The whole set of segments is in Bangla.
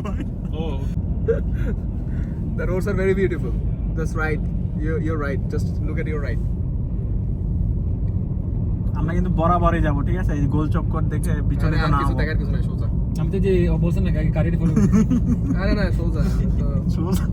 Oh. The roads are very beautiful. That's right. You're right. Just look at your right. আমরা কিন্তু বরাবরই যাব, ঠিক আছে? এই গোল চক্কর দেখে বিচলিত না কিছু হবো। দেখার কিছু নাই, সোজা। আমি তো যে বলছেন না গাড়িটা ফলো আরে না, সোজা। সোজা।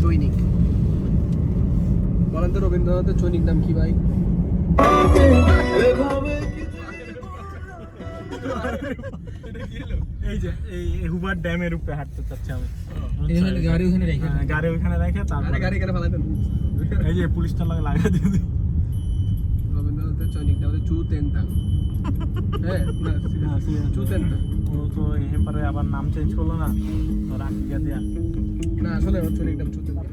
চৈনিক বলেন তো রবীন্দ্রনাথের চৈনিক নাম কি ভাই? এই যে এই হুভার ড্যামের উপরে হাঁটতে চাচ্ছি আমি। গাড়ি ওখানে রেখে গাড়ি ওখানে রেখে তারপরে গাড়ি কেন ফেলাইতেন? এই যে পুলিশটা লাগা দিয়ে দিই। রবীন্দ্রনাথের চৈনিক নাম হচ্ছে চুতেন্তাং। হ্যাঁ না, চুতেন্তাং। ও তো এরপরে আবার নাম চেঞ্জ করলো না, তো রাখিয়া দিয়া। না আসলে ওর চৈনিক নাম চুতেন্তাং।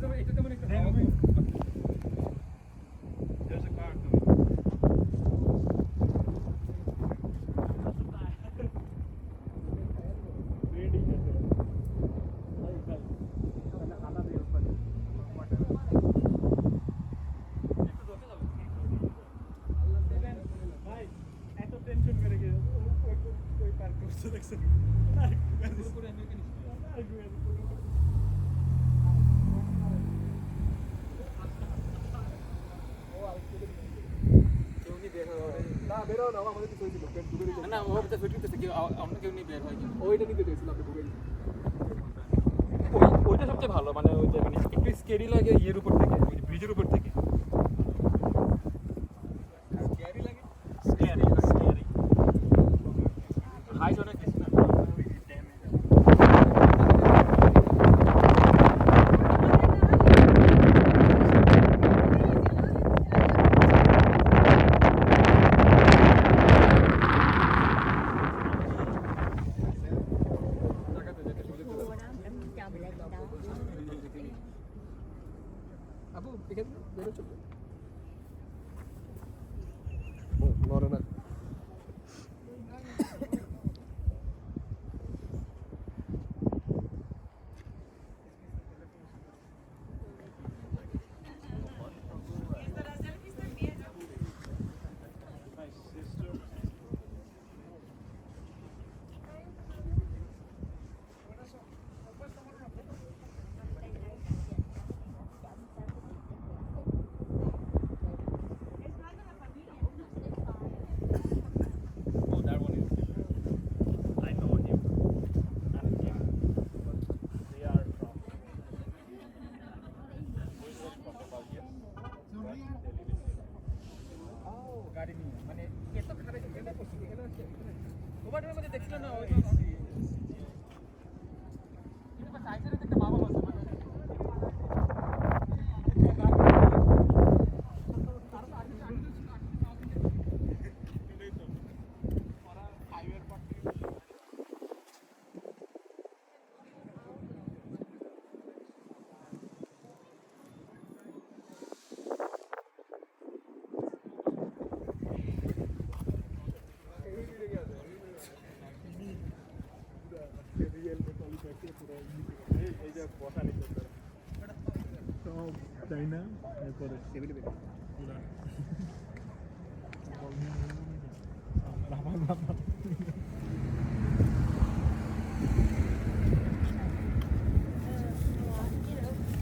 না ও তো ফিটিংতে কি আমরা কেউ নিয়ে বের হয় কি ওইটা নিতে চাইছিল আপনি ঘুরে। ওইটা সবচেয়ে ভালো, মানে ওই যে মানে একটু স্কেরি লাগে ইয়ের উপর থেকে, ওই ব্রিজের উপর থেকে। স্ক্যারি লাগে। Scary scary. হাইট অনেক বেশি না। আপু এখানে বেরো চলো। নরে না। গাড়ি নিয়ে মানে এত খারাপ এখানে করছি, এখানে আছে ওভার ড্রাইভের মধ্যে দেখছিলেন না ওই কিন্তু সাইডের একটা বাবা আছে মানে তাই না? এরপরে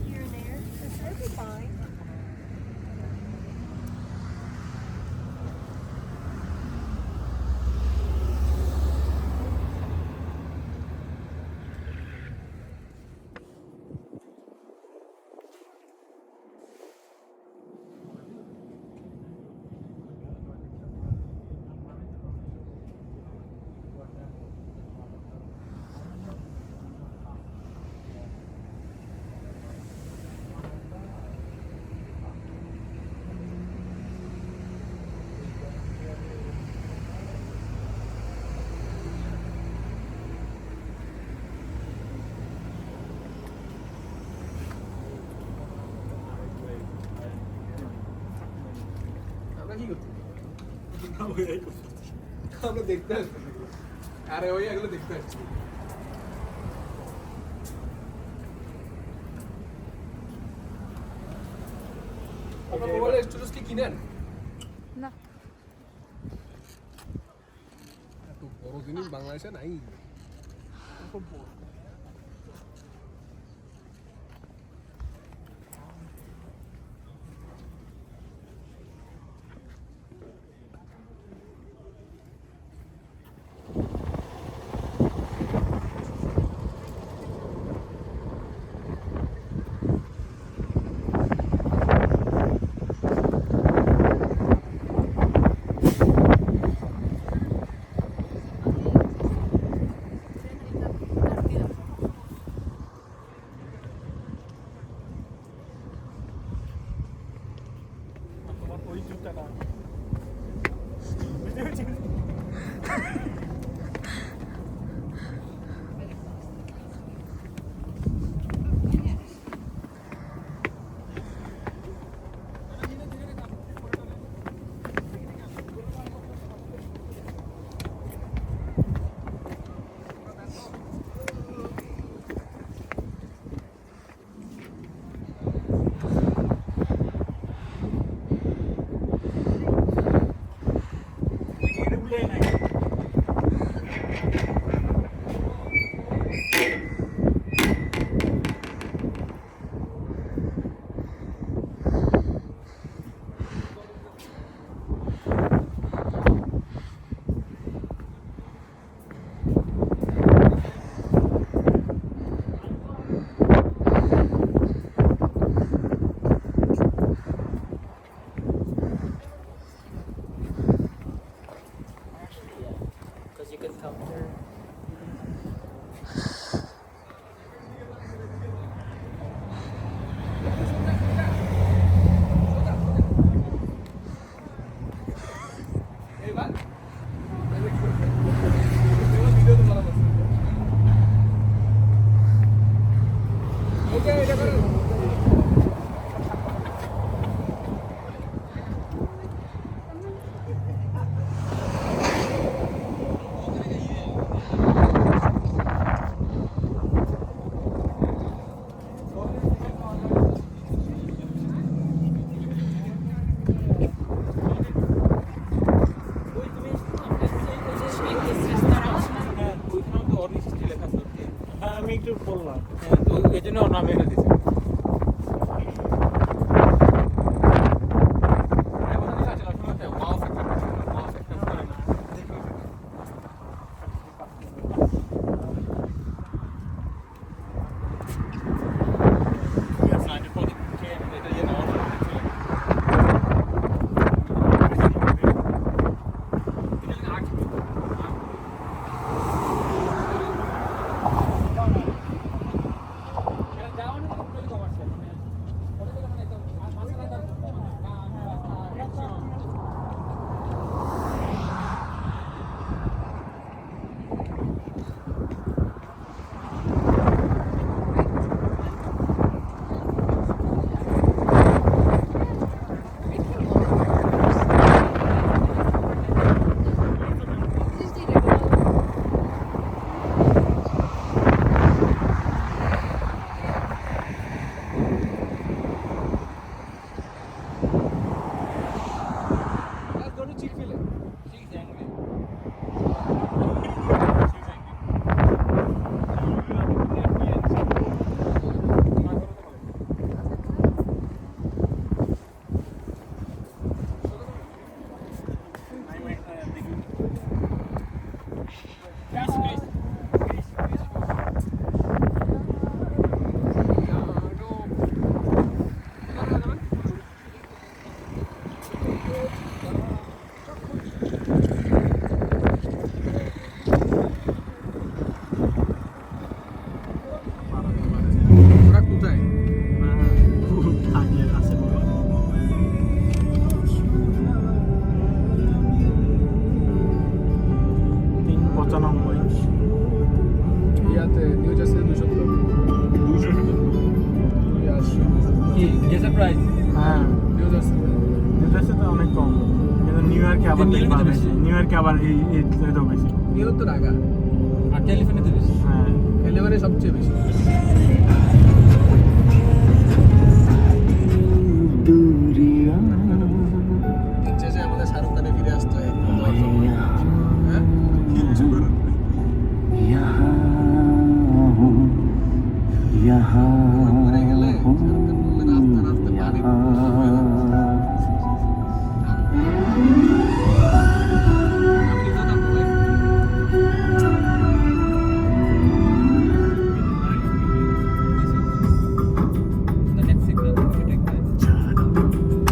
Here and there. That'd be fine. আমরা দেখতে আসছি আরে ওই এগুলো দেখতে আসছি আপনার মোবাইলে স্টোরেজ কি কিনেন না এত বড় জিনিস বাংলাদেশে নাই খুব বড় তোমার ওই জুতাটা Because you can counter. এইবার ভিডিও তো ভালো আছে ওকে এটা করো আমি একটু বললাম এই জন্য ওর নাম এনে দিয়েছে হ্যাঁ নিউ জার্সিতে অনেক কম নিউ ইয়র্কে আবার নিউ ইয়র্কে দেখবা তো বেশি। বেশি, নিউ ইয়র্কে আবার এটাও বেশি। নিউ তো রাগা, আর ক্যালিফোর্নিয়াতে বেশি। হ্যাঁ এলেভারে সবচেয়ে বেশি। ইচ্ছে যে আমাদের শাহরুখ খানে ফিরে আসতে হয়। হ্যাঁ? মরে গেলে শাহরুখ খান বললেন আস্তে আস্তে পানি The next signal, you take that.